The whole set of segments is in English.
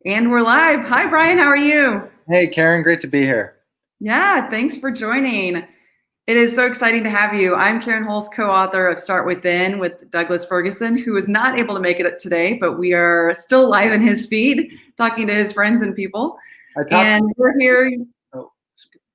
And we're live. Hi, Bryan. How are you? Hey, Karen, great to be here. Yeah, thanks for joining. It is so exciting to have you. I'm Karen Holst, co-author of Start Within with Douglas Ferguson, who is not able to make it today, but we are still live in his feed, talking to his friends and people. I talked. And we're here. Oh,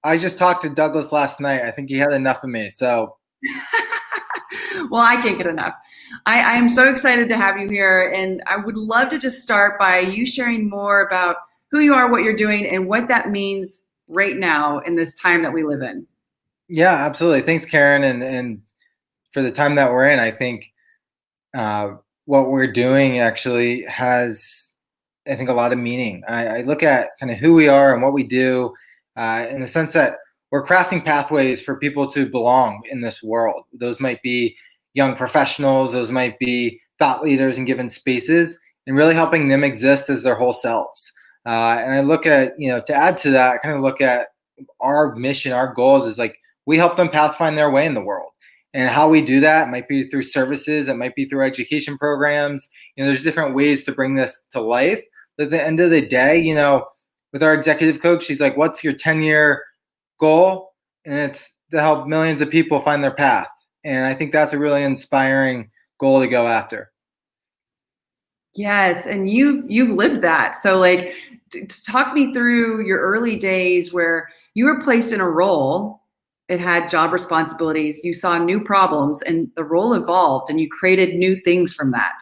I just talked to Douglas last night. I think he had enough of me. So Well, I can't get enough. I am so excited to have you here, and I would love to just start by you sharing more about who you are, what you're doing, and what that means right now in this time that we live in. yeah, absolutely. Thanks, Karen, and for the time that we're in, I think uh, what we're doing actually has, I think, a lot of meaning. I look at kind of who we are and what we do, in the sense that we're crafting pathways for people to belong in this world. Those might be young professionals, those might be thought leaders in given spaces, and really helping them exist as their whole selves. And I look at, to add to that, I kind of look at our mission, our goals is like we help them path find their way in the world. And how we do that might be through services, it might be through education programs. There's different ways to bring this to life. But at the end of the day, with our executive coach, she's like, what's your 10-year goal? And it's to help millions of people find their path. And I think that's a really inspiring goal to go after. Yes, and you've lived that. So like talk me through your early days where you were placed in a role, it had job responsibilities, you saw new problems and the role evolved and you created new things from that.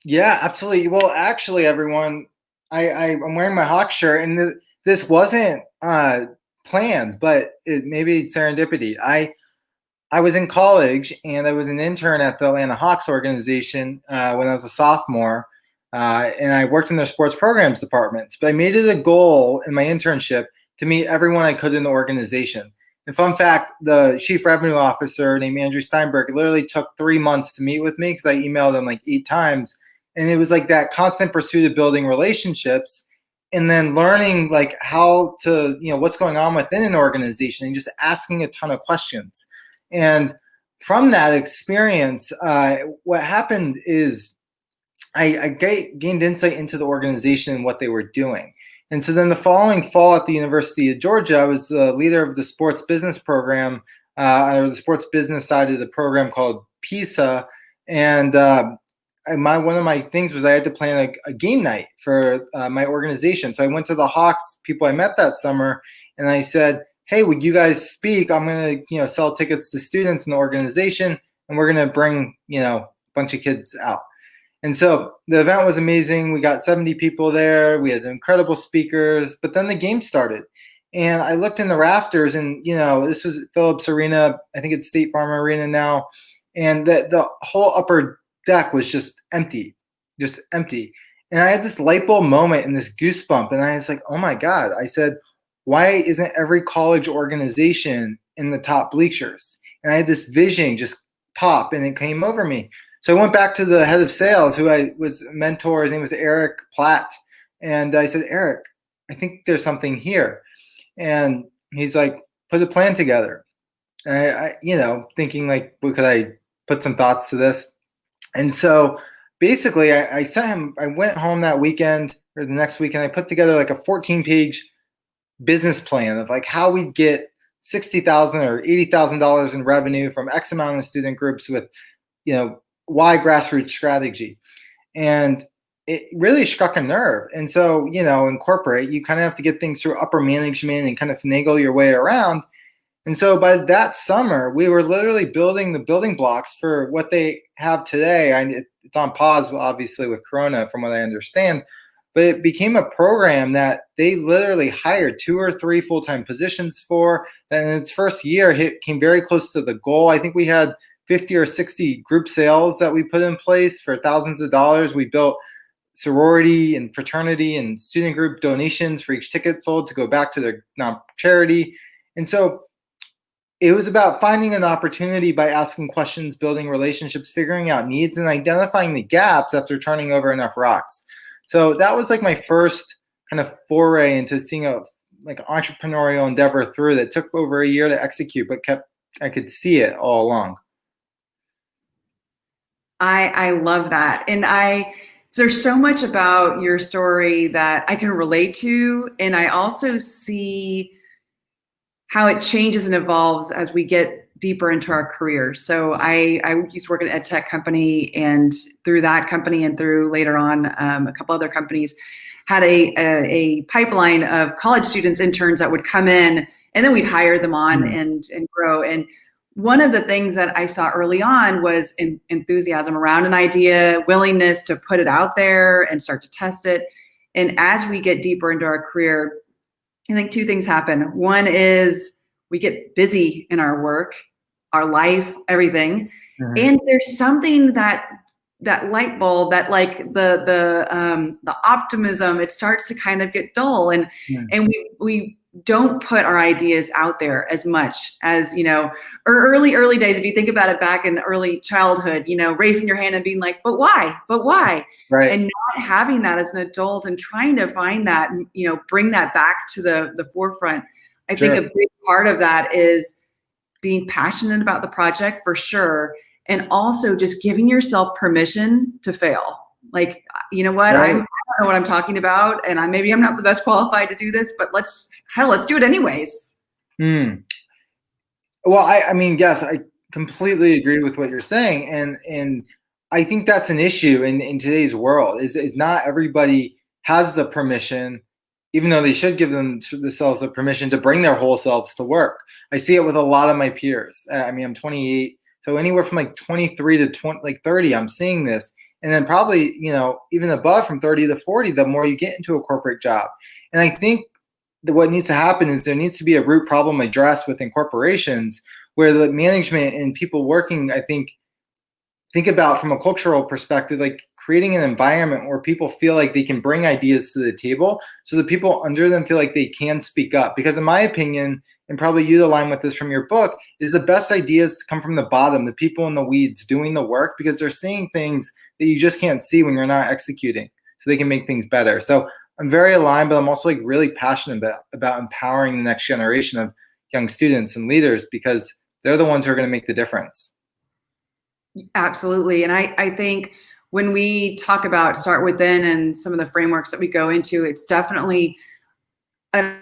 Yeah, absolutely. Well, actually, everyone, I'm wearing my Hawk shirt, and this wasn't planned, but maybe serendipity. I was in college, and I was an intern at the Atlanta Hawks organization when I was a sophomore, and I worked in their sports programs departments. But I made it a goal in my internship to meet everyone I could in the organization. And fun fact, the chief revenue officer named Andrew Steinberg literally took 3 months to meet with me because I emailed him like 8 times. And it was like that constant pursuit of building relationships and then learning like how to, what's going on within an organization and just asking a ton of questions. And from that experience, what happened is I gained insight into the organization and what they were doing. And so then the following fall at the University of Georgia, I was the leader of the sports business program, or the sports business side of the program called PISA. And one of my things was I had to plan a game night for my organization. So I went to the Hawks people I met that summer, and I said, "Hey, would you guys speak? I'm going to sell tickets to students in the organization, and we're going to bring a bunch of kids out." And so the event was amazing. We got 70 people there. We had incredible speakers. But then the game started. And I looked in the rafters, and, this was Phillips Arena. I think it's State Farm Arena now. And the whole upper deck was just empty, just empty. And I had this light bulb moment and this goosebump. And I was like, oh my God. I said, why isn't every college organization in the top bleachers? And I had this vision just pop, and it came over me. So I went back to the head of sales, who I was a mentor. His name was Eric Platt. And I said, Eric, I think there's something here. And he's like, put a plan together. And thinking like, well, could I put some thoughts to this? And so basically I sent him, I went home that weekend or the next weekend, I put together like a 14-page business plan of like how we'd get $60,000 or $80,000 in revenue from X amount of student groups with, Y grassroots strategy. And it really struck a nerve. And so, in corporate, you kind of have to get things through upper management and kind of finagle your way around. And so by that summer, we were literally building the building blocks for what they have today. It's on pause, obviously, with Corona, from what I understand. But it became a program that they literally hired 2 or 3 full-time positions for. And in its first year, it came very close to the goal. I think we had 50 or 60 group sales that we put in place for thousands of dollars. We built sorority and fraternity and student group donations for each ticket sold to go back to their charity. And so it was about finding an opportunity by asking questions, building relationships, figuring out needs, and identifying the gaps after turning over enough rocks. So that was like my first kind of foray into seeing a like entrepreneurial endeavor through that took over a year to execute, but I could see it all along. I love that. And I there's so much about your story that I can relate to. And I also see how it changes and evolves as we get deeper into our careers. So I used to work at an ed tech company, and through that company and through later on a couple other companies, had a pipeline of college students, interns that would come in, and then we'd hire them on and grow. And one of the things that I saw early on was enthusiasm around an idea, willingness to put it out there and start to test it. And as we get deeper into our career, I think two things happen. One is we get busy in our work, our life, everything. And there's something that light bulb, that like the optimism, it starts to kind of get dull, and we don't put our ideas out there as much as, or early days. If you think about it, back in early childhood, raising your hand and being like, but why, Right. and not having that as an adult and trying to find that, bring that back to the forefront. I think a big part of that is being passionate about the project, for sure, and also just giving yourself permission to fail. Like, you know what, I don't know what I'm talking about, and maybe I'm not the best qualified to do this, but let's do it anyways. Well, I mean, yes, I completely agree with what you're saying, and I think that's an issue in today's world. Is not everybody has the permission, even though they should give themselves the permission to bring their whole selves to work. I see it with a lot of my peers. I mean, I'm 28, so anywhere from like 23 to 30, I'm seeing this. And then probably, even above from 30 to 40, the more you get into a corporate job. And I think that what needs to happen is there needs to be a root problem addressed within corporations, where the management and people working, I think about from a cultural perspective, like creating an environment where people feel like they can bring ideas to the table, so the people under them feel like they can speak up. Because in my opinion, and probably you align with this from your book, is the best ideas come from the bottom, the people in the weeds doing the work, because they're seeing things that you just can't see when you're not executing, so they can make things better. So I'm very aligned, but I'm also like really passionate about empowering the next generation of young students and leaders, because they're the ones who are going to make the difference. Absolutely. And I think when we talk about Start Within and some of the frameworks that we go into, it's definitely an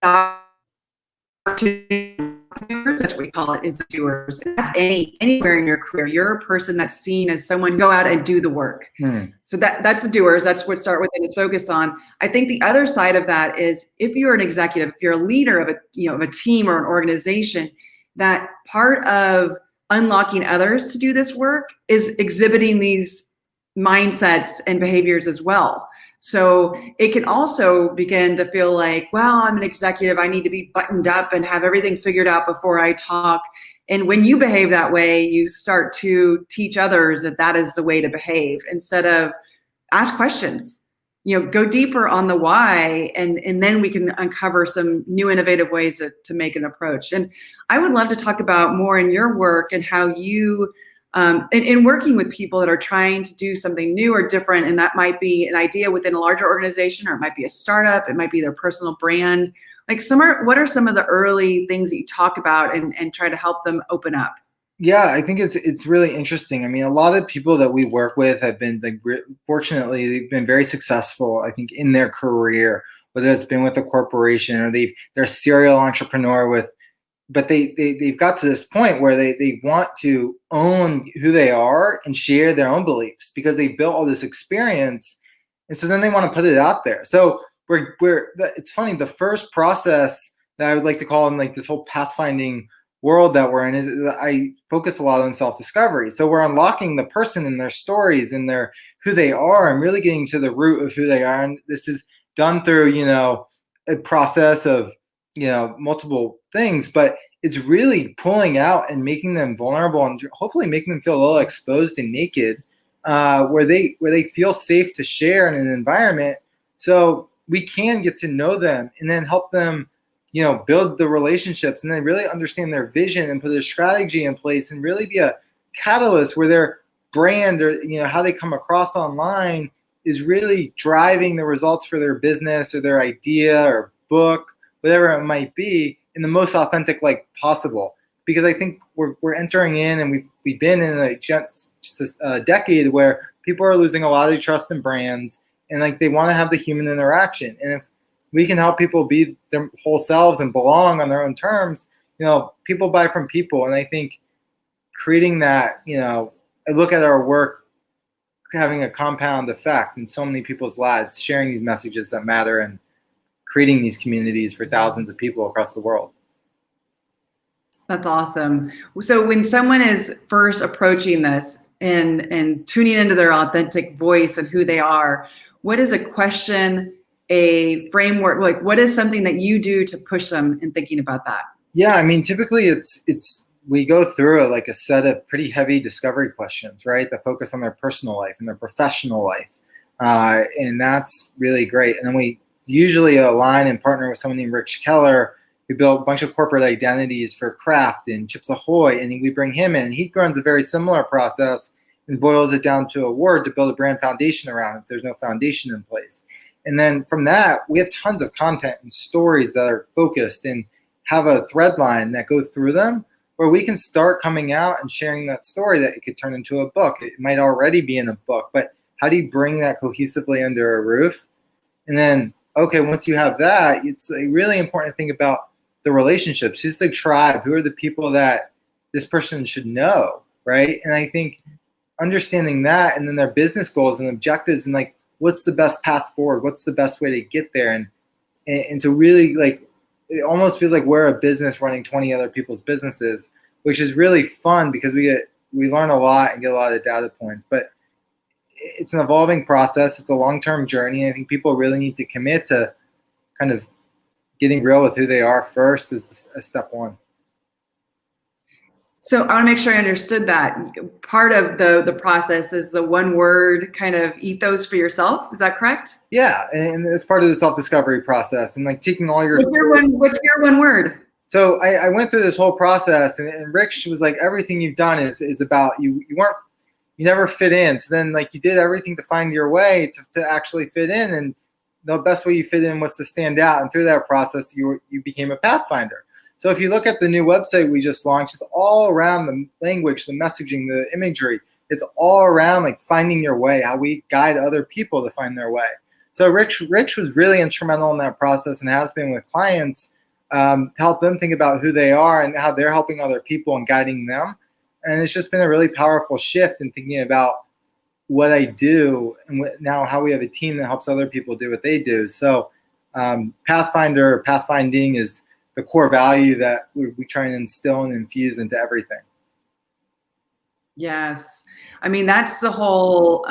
opportunity. That's what we call it, is the doers. That's anywhere in your career. You're a person that's seen as someone go out and do the work. So that's the doers. That's what Start Within is focused on. I think the other side of that is, if you're an executive, if you're a leader of a team or an organization, that part of unlocking others to do this work is exhibiting these mindsets and behaviors as well. So it can also begin to feel like, well, I'm an executive, I need to be buttoned up and have everything figured out before I talk. And when you behave that way, you start to teach others that is the way to behave, instead of ask questions. Go deeper on the why, and then we can uncover some new innovative ways to make an approach. And I would love to talk about more in your work and how you, in working with people that are trying to do something new or different, and that might be an idea within a larger organization, or it might be a startup, it might be their personal brand. Like, what are some of the early things that you talk about and try to help them open up? Yeah, I think it's really interesting. I mean, a lot of people that we work with have been, fortunately, they've been very successful, I think, in their career, whether it's been with a corporation or they're a serial entrepreneur but they've got to this point where they want to own who they are and share their own beliefs, because they built all this experience, and so then they want to put it out there. So it's funny, the first process that I would like to call in like this whole pathfinding world that we're in is I focus a lot on self-discovery. So we're unlocking the person and their stories and who they are, and really getting to the root of who they are. And this is done through, a process of, multiple things, but it's really pulling out and making them vulnerable and hopefully making them feel a little exposed and naked, where they feel safe to share in an environment, so we can get to know them and then help them build the relationships, and then really understand their vision and put a strategy in place, and really be a catalyst where their brand, or how they come across online, is really driving the results for their business or their idea or book, whatever it might be, in the most authentic like possible. Because I think we're entering in, and we've been in a decade where people are losing a lot of trust in brands, and like they want to have the human interaction. And if we can help people be their whole selves and belong on their own terms, people buy from people. And I think creating that, I look at our work having a compound effect in so many people's lives, sharing these messages that matter and creating these communities for thousands of people across the world. That's awesome. So when someone is first approaching this and tuning into their authentic voice and who they are, what is a question, a framework, like what is something that you do to push them in thinking about that? Yeah, I mean, typically it's we go through like a set of pretty heavy discovery questions, right? That focus on their personal life and their professional life. And that's really great. And then we usually align and partner with someone named Rich Keller, who built a bunch of corporate identities for Kraft and Chips Ahoy. And we bring him in. He runs a very similar process and boils it down to a word to build a brand foundation around if there's no foundation in place. And then from that, we have tons of content and stories that are focused and have a thread line that go through them, where we can start coming out and sharing that story that it could turn into a book. It might already be in a book, but how do you bring that cohesively under a roof? And then, okay, once you have that, it's a really important to think about the relationships. Who's the tribe? Who are the people that this person should know, right? And I think understanding that, and then their business goals and objectives, and like, what's the best path forward? What's the best way to get there? And to really like, it almost feels like we're a business running 20 other people's businesses, which is really fun because we learn a lot and get a lot of data points. But it's an evolving process. It's a long-term journey. I think people really need to commit to kind of getting real with who they are first is step one. So I want to make sure I understood that. Part of the process is the one word kind of ethos for yourself. Is that correct? Yeah, and it's part of the self-discovery process and like taking all your. What's your one word? So I went through this whole process, and Rich was like, everything you've done is about you. You never fit in. So then like you did everything to find your way to actually fit in, and the best way you fit in was to stand out. And through that process, you became a pathfinder. So if you look at the new website we just launched, it's all around the language, the messaging, the imagery. It's all around like finding your way, how we guide other people to find their way. So Rich was really instrumental in that process and has been with clients to help them think about who they are and how they're helping other people and guiding them. And it's just been a really powerful shift in thinking about what I do and now how we have a team that helps other people do what they do. So pathfinding is the core value that we try and instill and infuse into everything. Yes. I mean, that's the whole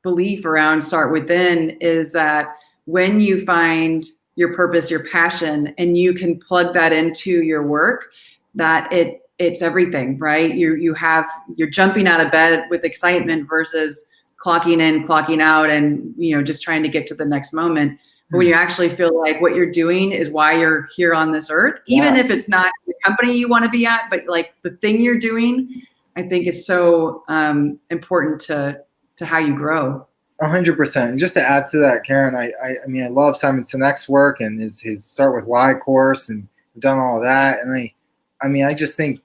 belief around Start Within, is that when you find your purpose, your passion, and you can plug that into your work, that it's everything, right? You're jumping out of bed with excitement versus clocking in, clocking out, and just trying to get to the next moment. But when you actually feel like what you're doing is why you're here on this earth, even if it's not the company you want to be at, but like the thing you're doing, I think is so important to how you grow. 100%. And just to add to that, Karen, I mean, I love Simon Sinek's work and his Start With Why course, and I've done all of that. And I just think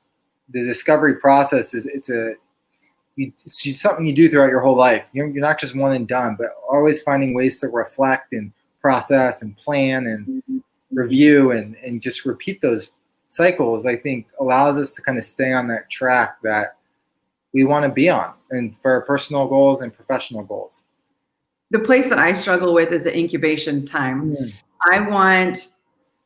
the discovery process it's something you do throughout your whole life. You're not just one and done, but always finding ways to reflect and process and plan and review and just repeat those cycles, I think allows us to kind of stay on that track that we want to be on, and for our personal goals and professional goals. The place that I struggle with is the incubation time. I want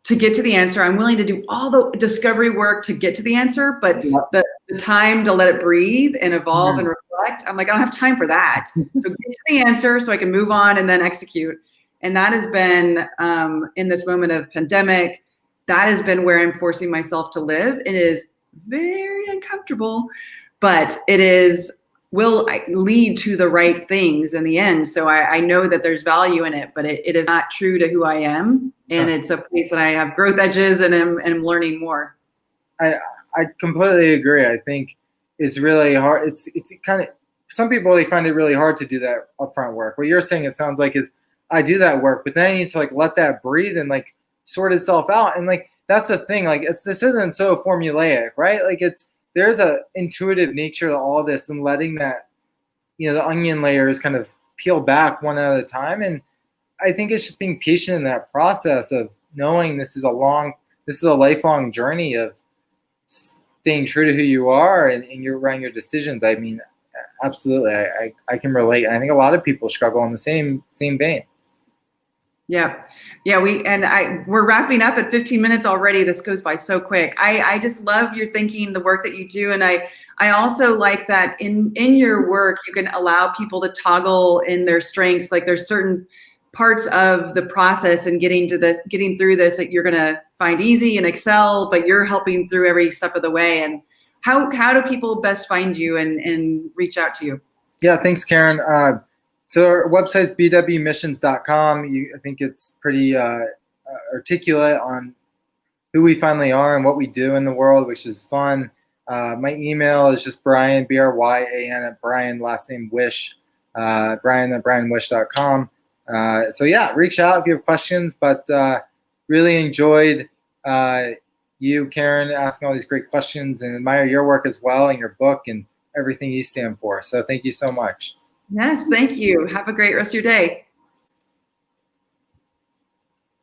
to get to the answer. I'm willing to do all the discovery work to get to the answer, but the time to let it breathe and evolve and reflect, I'm like, I don't have time for that. So get to the answer so I can move on and then execute. And that has been, in this moment of pandemic, that has been where I'm forcing myself to live. It is very uncomfortable, but will lead to the right things in the end. So I know that there's value in it, but it is not true to who I am. And it's a place that I have growth edges and I'm learning more. I completely agree. I think it's really hard. It's kind of, some people, they find it really hard to do that upfront work. What you're saying, it sounds like, is I do that work, but then I need to like let that breathe and like sort itself out. And like, that's the thing, like this isn't so formulaic, right? Like there's a intuitive nature to all this, and letting that the onion layers kind of peel back one at a time. And I think it's just being patient in that process of knowing this is a lifelong journey of staying true to who you are and around your decisions. I mean, absolutely, I can relate. And I think a lot of people struggle in the same vein. Yeah. Yeah. We're wrapping up at 15 minutes already. This goes by so quick. I just love your thinking, the work that you do. And I also like that in your work, you can allow people to toggle in their strengths. Like there's certain parts of the process and getting through this that you're going to find easy and excel, but you're helping through every step of the way. And how do people best find you and reach out to you? Yeah. Thanks, Karen. So our website's bwmissions.com. I think it's pretty articulate on who we finally are and what we do in the world, which is fun. My email is just Bryan, Bryan, at Bryan, last name Wish, Bryan at bryanwish.com. So yeah, reach out if you have questions, but really enjoyed you, Karen, asking all these great questions, and admire your work as well and your book and everything you stand for. So thank you so much. Yes, thank you. Have a great rest of your day.